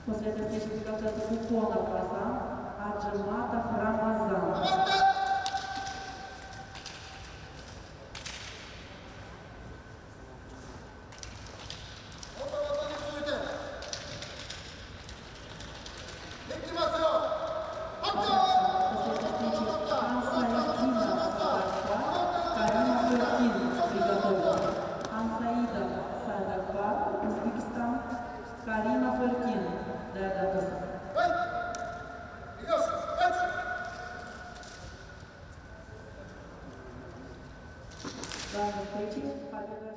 После этой встречи приготовится Куконов Казан, Аджиматов Рамазан. Карина Феркин, данной встречи победа.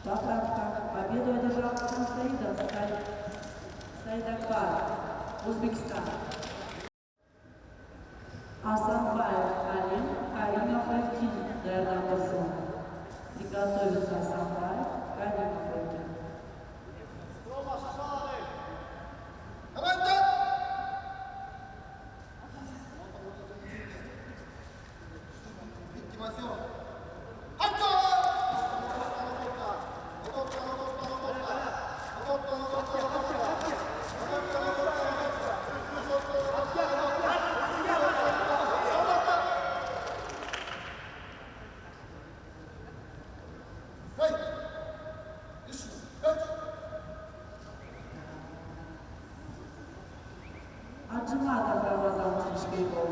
Поправка. Победу одержал Саидакбар, Узбекистан. Асанбаев Алим, Карина Феркин, Даярдан Турсун. Приготовится Асанбаев, Карина Феркин. Аджиматов Рамазан Шишкейков.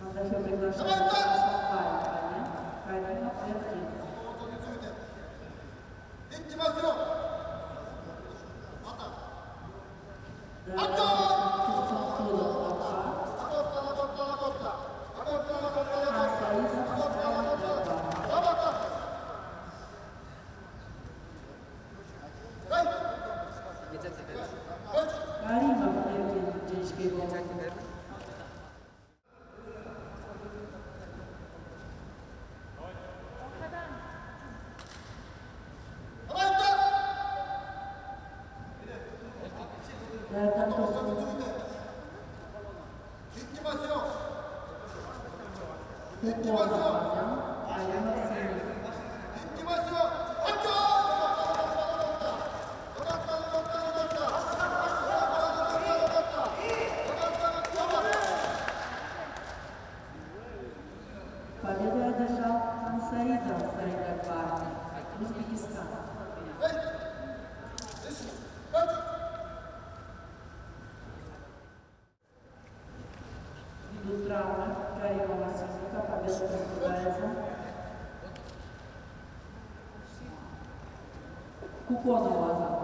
Андахе приглашается Асанбаев, Карина Феркин. Карина Феркин, Шишкейков. Даярдан Турсун. Куконов Казан, Аяна Сенин. Победу одержал Саидакбар, Узбекистан. Ввиду травмы Карима Васильника победа присуждается Куконову Азаму.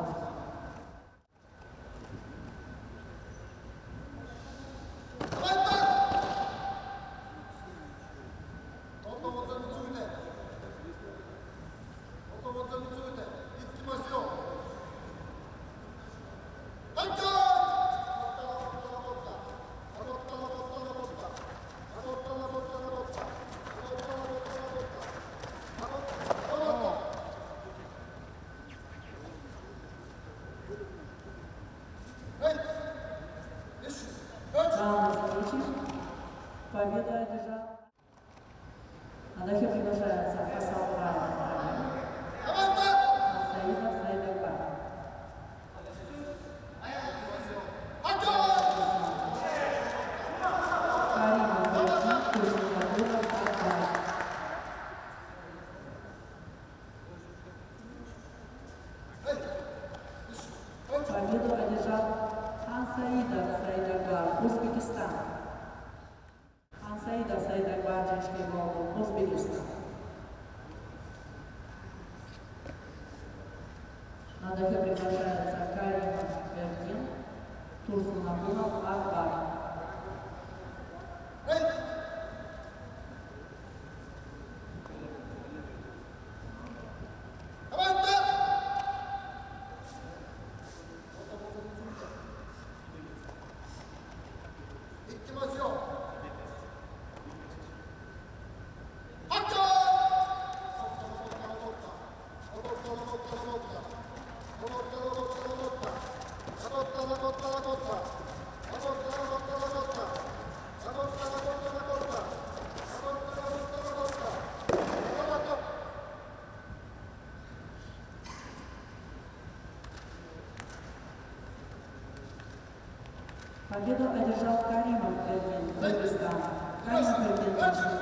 Победу одержал. Андахе приглашается Асанбаев, Саидакбар. Карина Феркин, Турсун. Победу одержал Саидакбар, Узбекистан. Саидакбар, Узбекистан. На дахе приглашается Карина Феркин, Турсун Акбар. Победу одержал Каримов Эрвин, Кыргызстан. Каримов Эрвин, Ташкент.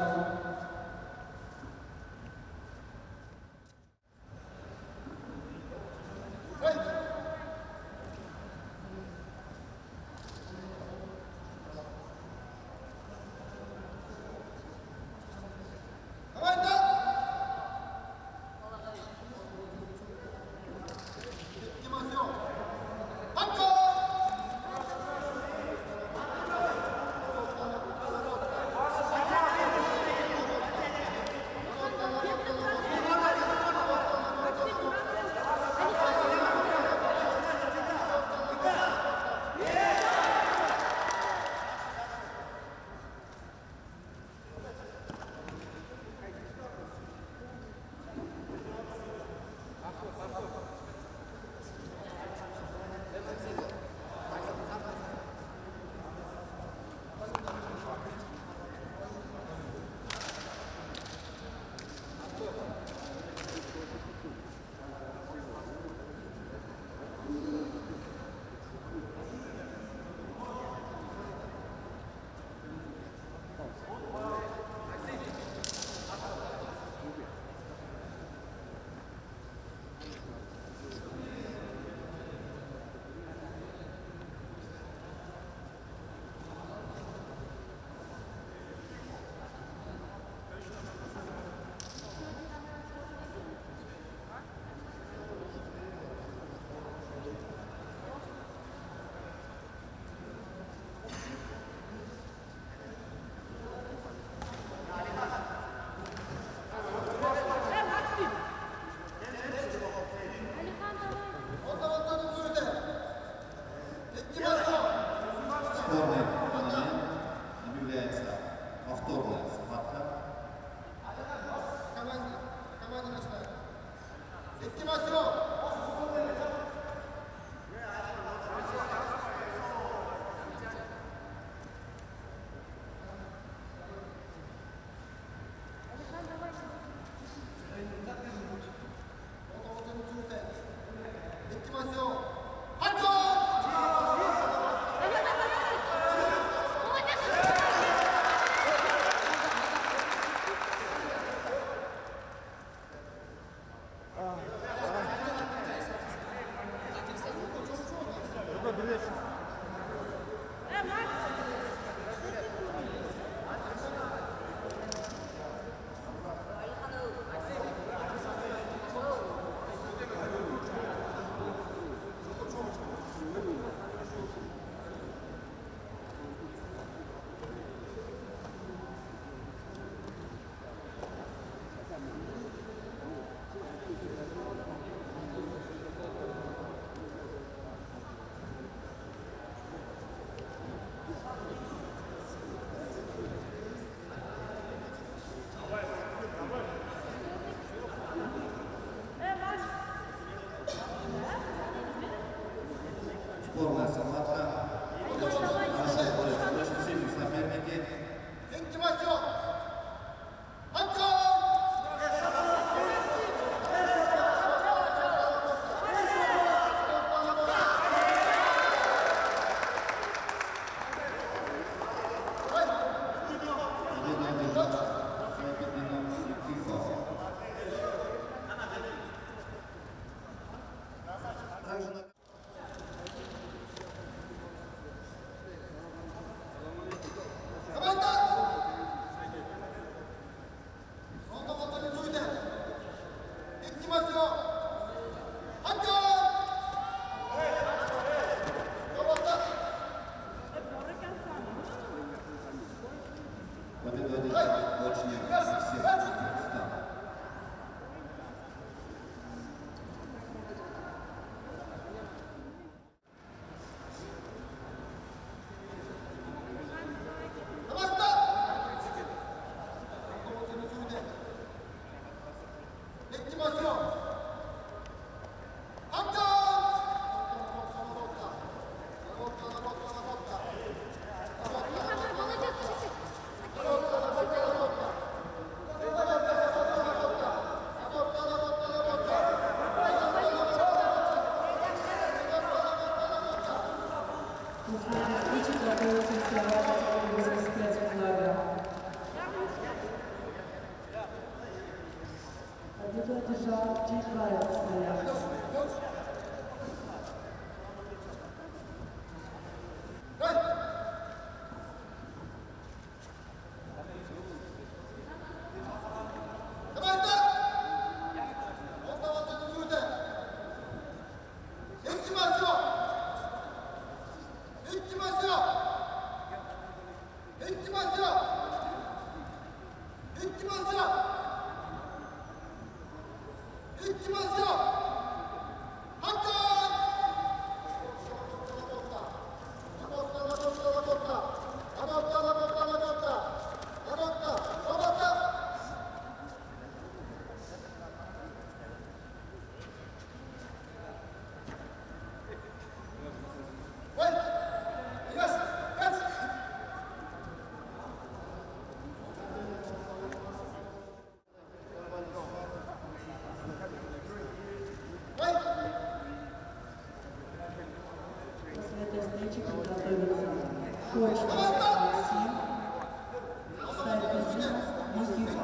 85 флага. Победу одержал Джейкаев Саян. Кочкин Максим, Сайпин Никита.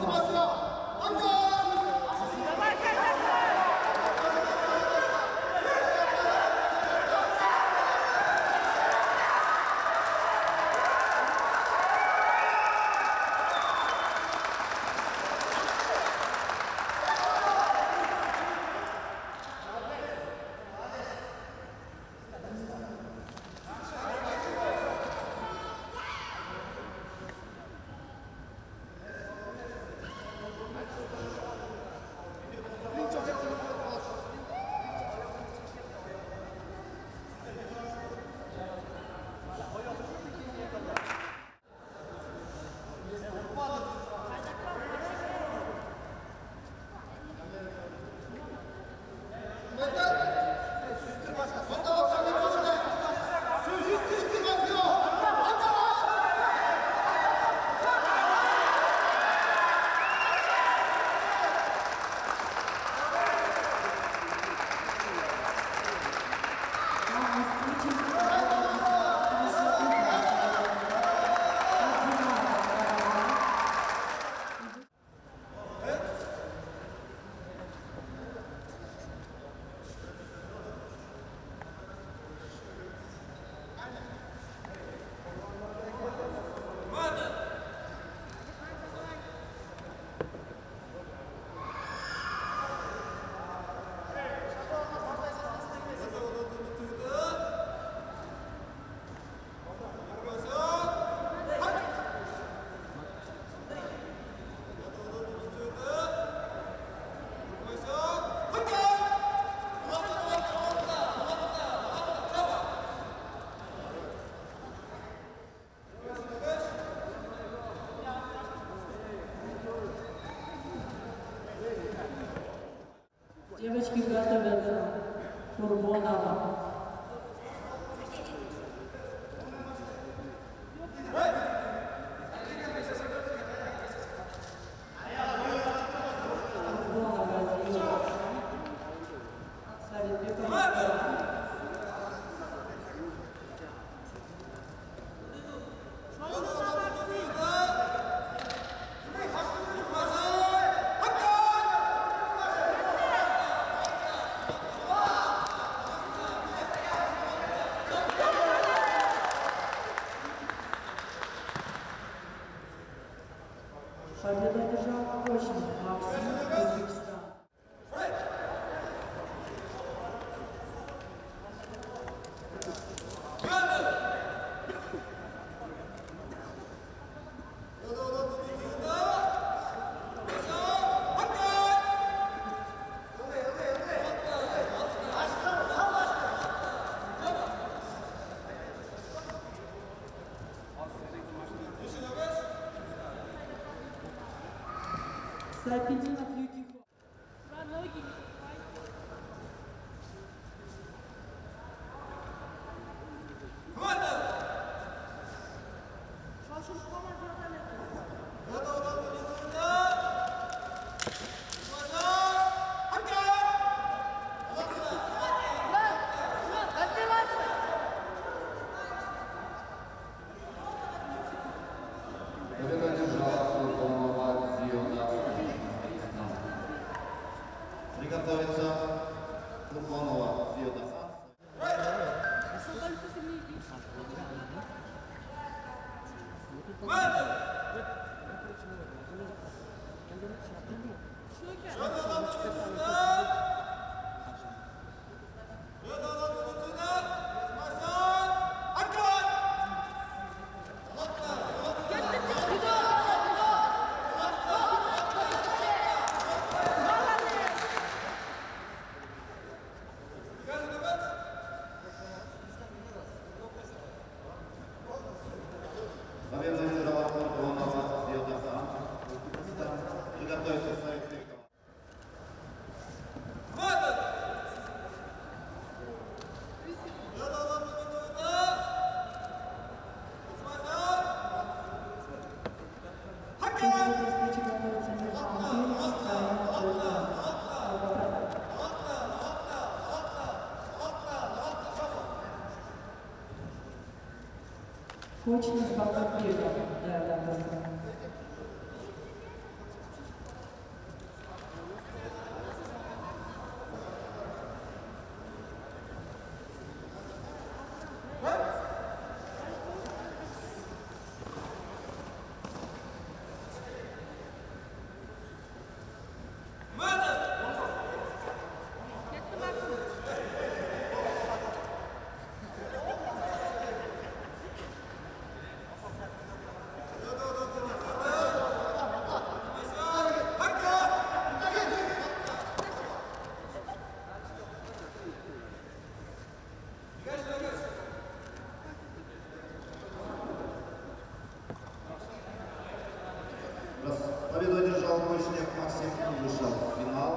Девочки готовятся. Курбонова. Победу одержал Кочкин Максим, Узбекистан. Сайпединов Юкихо. Точность Бакубеков, Дагестан. Победу одержал мощник Максим и вышел в финал.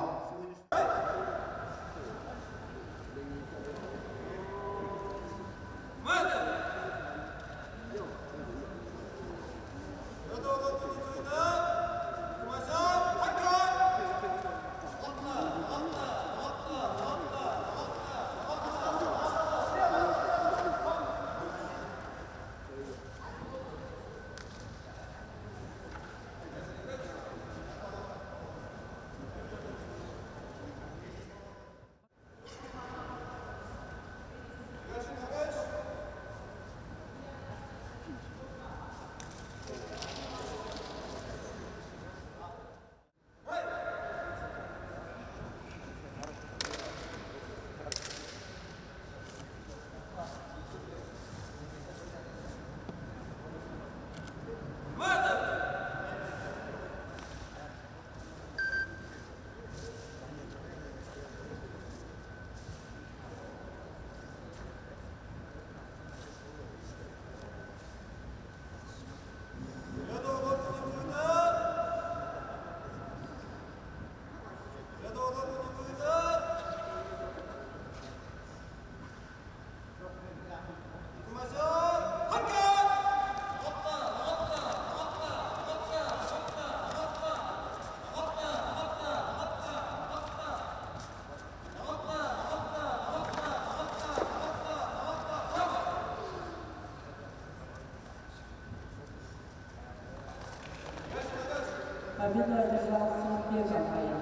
Победу одержал Симбеков Аян.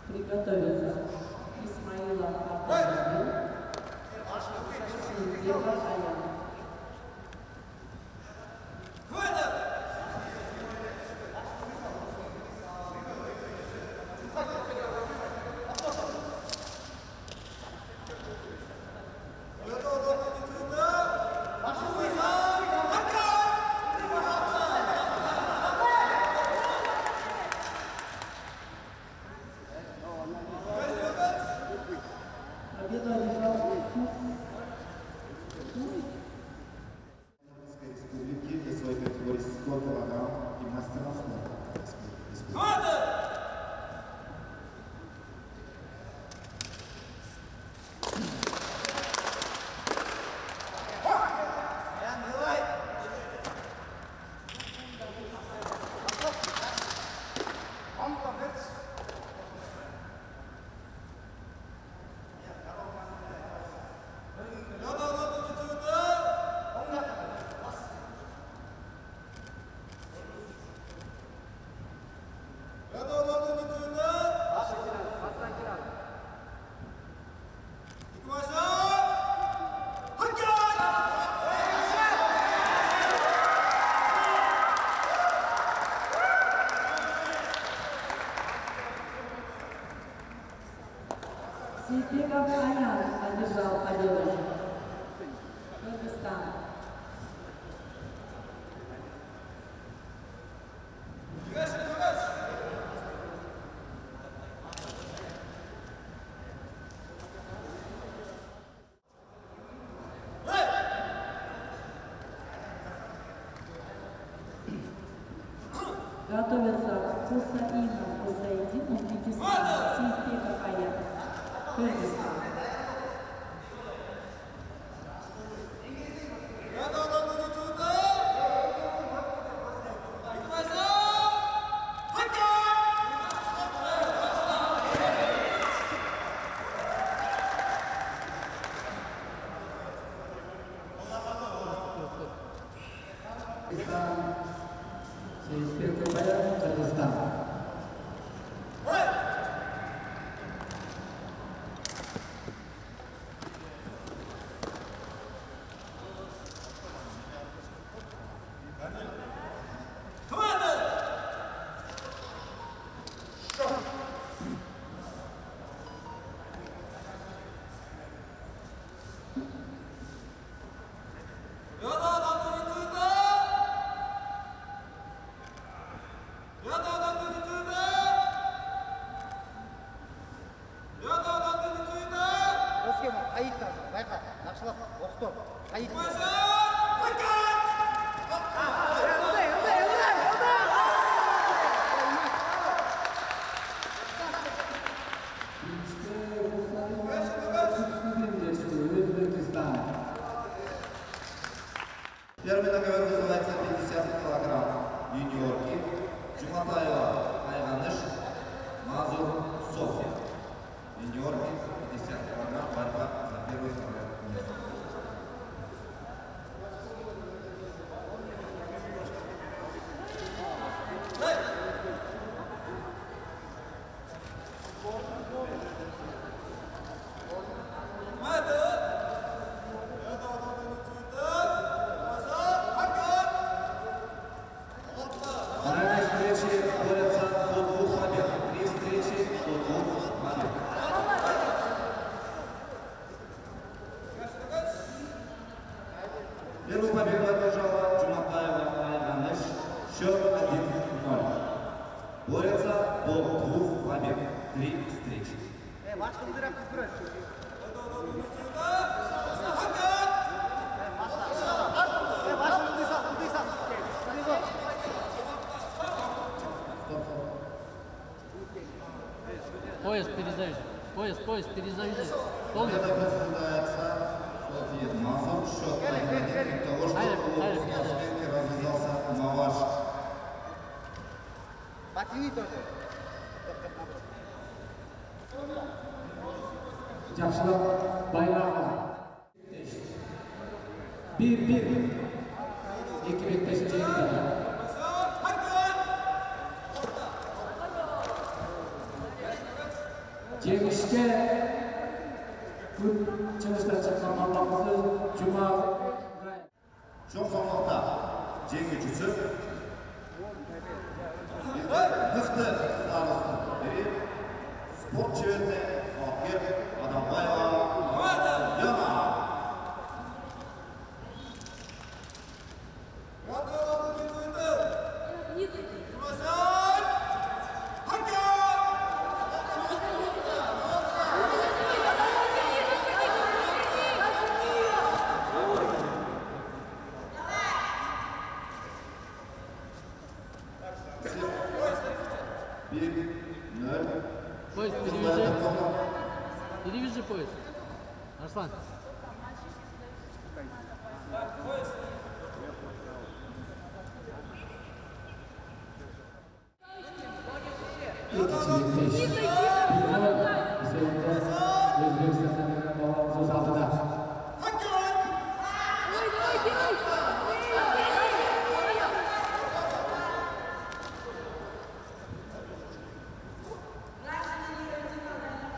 Приготовиться. Исмаилов Автомобиль. Симбеков Аян. Победу одержал Республики для своей категории 100 кг и мастера спорта. Симбеков Аян одержал победу. Дагестан. Готовится Хусаинов Хусаидин, Узбекистан. Симбеков Аян. Кыргызстан. Сейсбекова, Кыргызстан. Первый договор называется 50 килограмм. Юниорки. Джуматаева Айганыш. Мазур Софья. Юниорки 50 килограмм. Борьба за первое и второе место. Первую победу одержала Джуматаева Айганыш. Счет 1-0. Борются до 2 побед. 3 встречи. Поезд перезавяжи. Поезд перезавяжи. Победа присуждается Софье Мазур. Счет 1-1. От того, что у спинки развязался Маваш. Жақшылық байлағы. 1-1. Екі беттеші жеңді. Жеңішке күн шығыстан шыққан мамамызды Жұма. Çok sonlukta jenguvchisi bizde mıhtı kızlarımızın biri sport çevirdi Akir Adambayeva Yana. Поезд перевяжи. Перевяжи поезд. Арслан.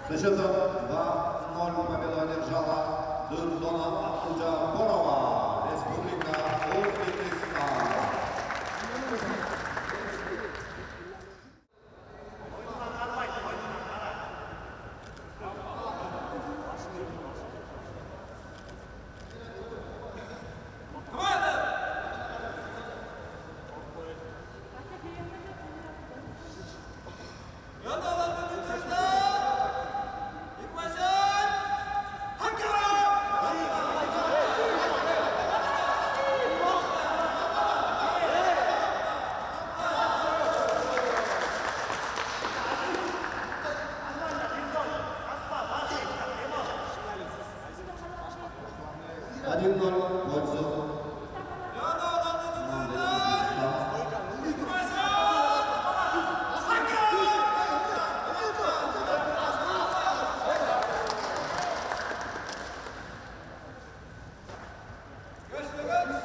Со счетом 2-0 победу одержала Дурдона Абдуджаборова, Республика Узбекистан.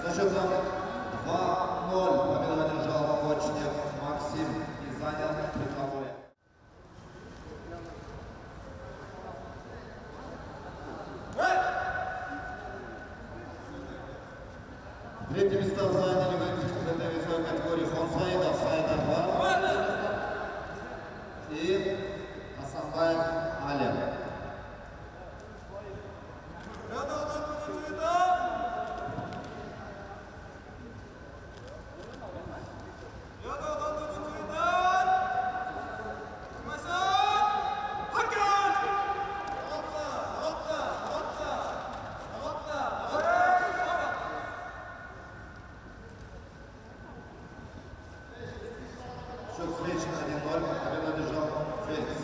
Со счетом 2-0 победу одержал коч Третье место заняли в этой весовой категории Хонсаидов Сайдар и Асанбаев Алим. Счет встречи 1-0. Победу одержал Феликс.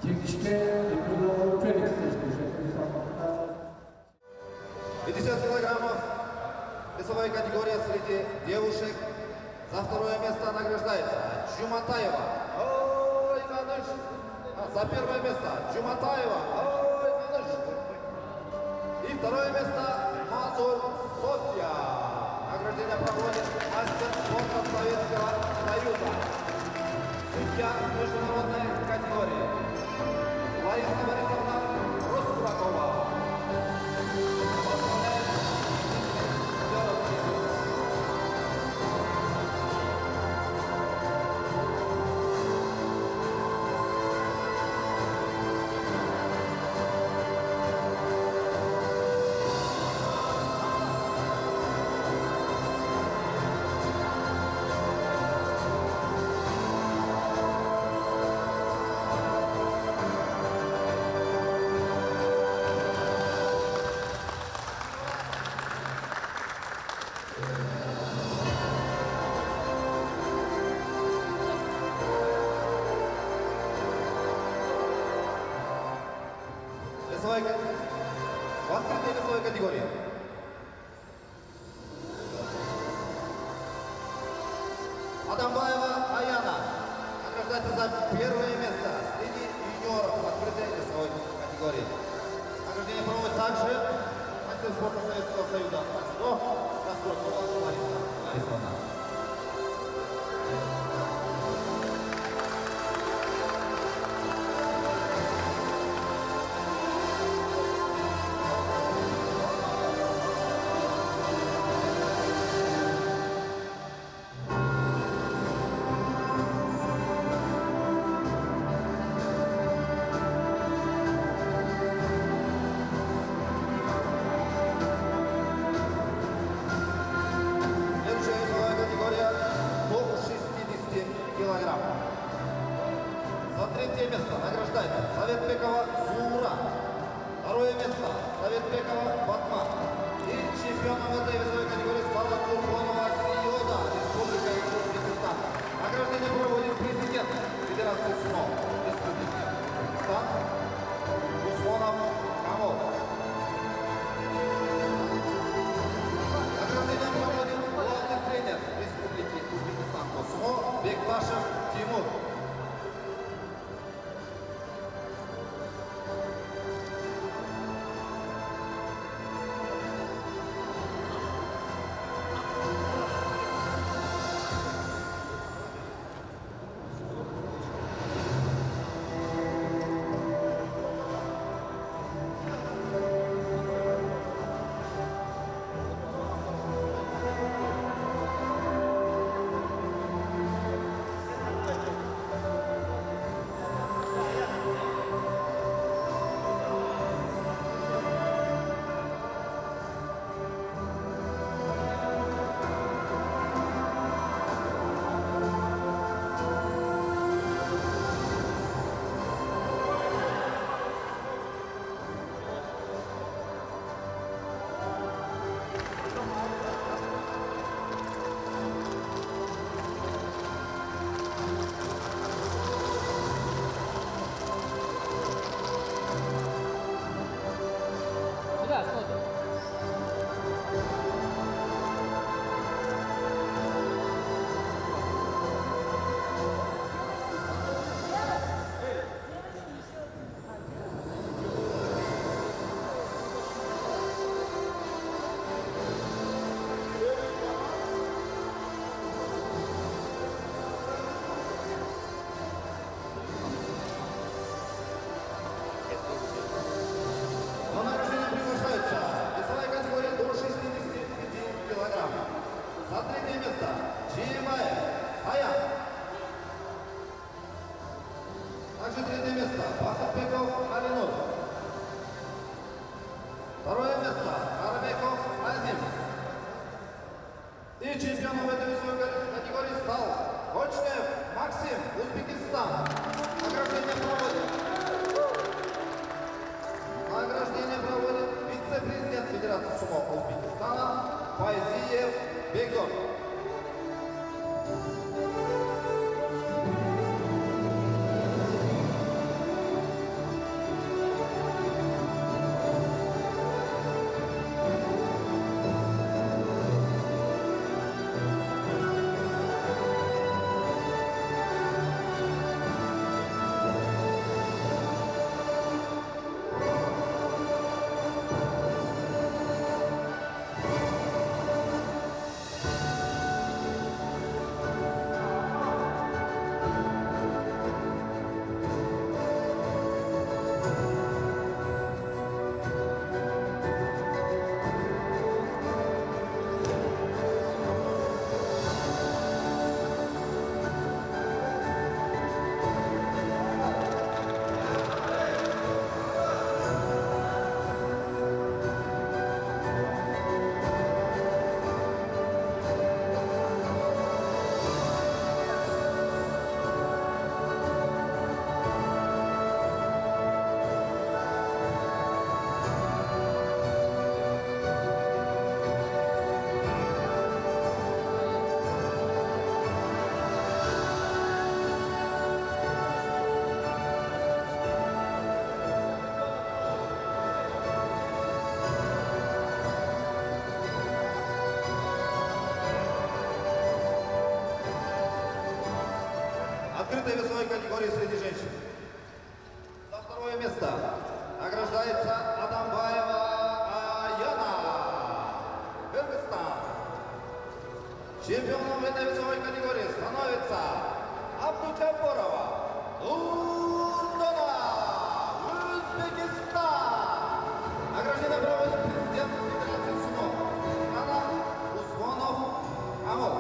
Текшке Николай Феликс. 50 килограммов. Весовая категория среди девушек. За второе место награждается Джуматаева. Ой, Маныш. За первое место Джуматаева. Ой, Маныш. И второе место Мазур Софья. Награждение проводит мастер спорта Советского Союза. Судья международной категории Лариса Борисовна Росбуракова. В открытой весовой категории. Адамбаева Аяна награждается за первое место среди юниоров в открытой весовой категории. Награждение проводит также мастер спорта Советского Союза. Расстройство Лариса Борисовна. За третье место награждается Советбекова Зура. Второе место Советбекова Батман. И чемпионом этой весовой категории стала Курбонова Сиода, Республика Узбекистан. Награждение проводит президент Федерации СНО Республики Узбекистан Усмонов Камол. Награждение проводит главный тренер Республики Узбекистан по СНО Бекташев Тимур. Второе место Карабеков Азим. И чемпионом этой весовой категории стал Кочнев Максим, Узбекистан. Награждение проводит вице-президент Федерации сумо Узбекистана Файзиев Бекзон. Открытой весовой категории среди женщин. За второе место награждается Адамбаева Аяна, Кыргызстан. Чемпионом этой весовой категории становится Абдучапорова Лундона, Узбекистан. Награждение проводит президент Федерации сумо Узбекистана Усмонов Амол.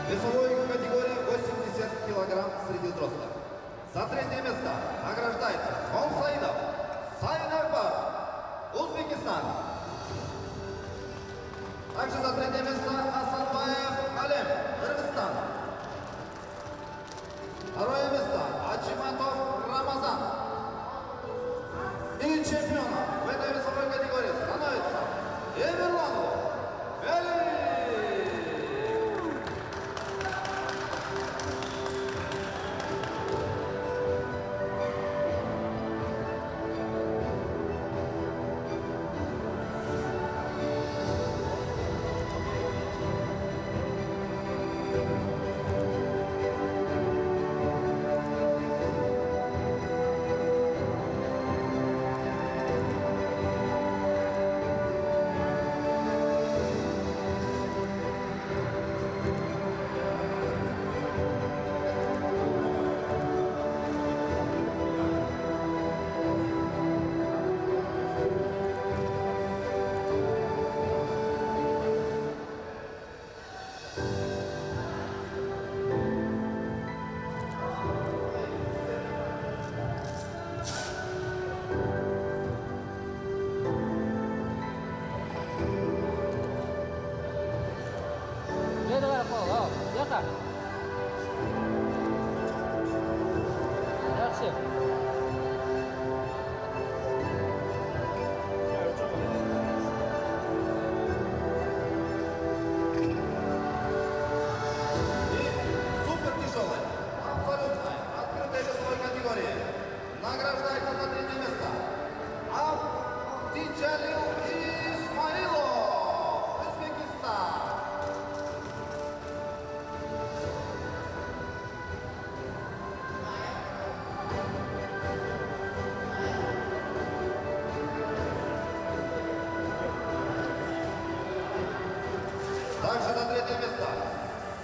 Весовой категории 80 килограмм среди взрослых. За третье место награждается Монсаидов Сайнакбар, Узбекистан. Также за третье место Асанбаев Алем, Кыргызстан. Второе место Ачиматов Рамазан. И чемпионом в этой весовой категории становится Эмирланов Вели.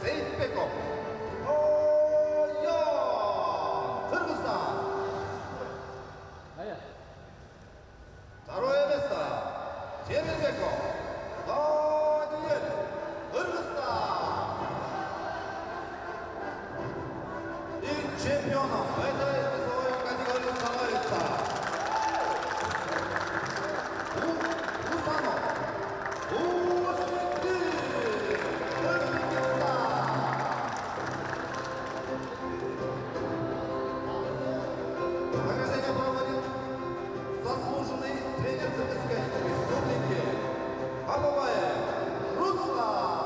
Сейтбеков. Ойон, Кыргызстан. Аяқ. Второе место. Темирбеков. Даниэль. Кыргызстан. И чемпионом в этой весовой категории становится Усанов. Усмитин. Кыргызстан. Награждение проводит заслуженный тренер Кыргызской республики Хабабаев Руслан.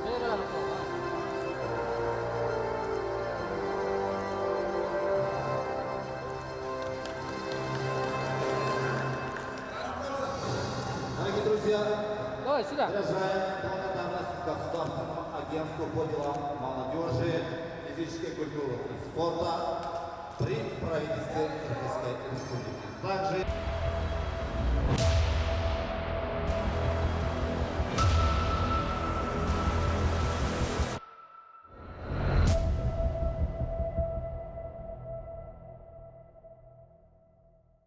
Бері арқылы. Дорогие друзья, Давай сюда. выражаем благодарность Государственному агентству по делам молодежи, физической культуры и спорта при правительстве Кыргызской республики. Также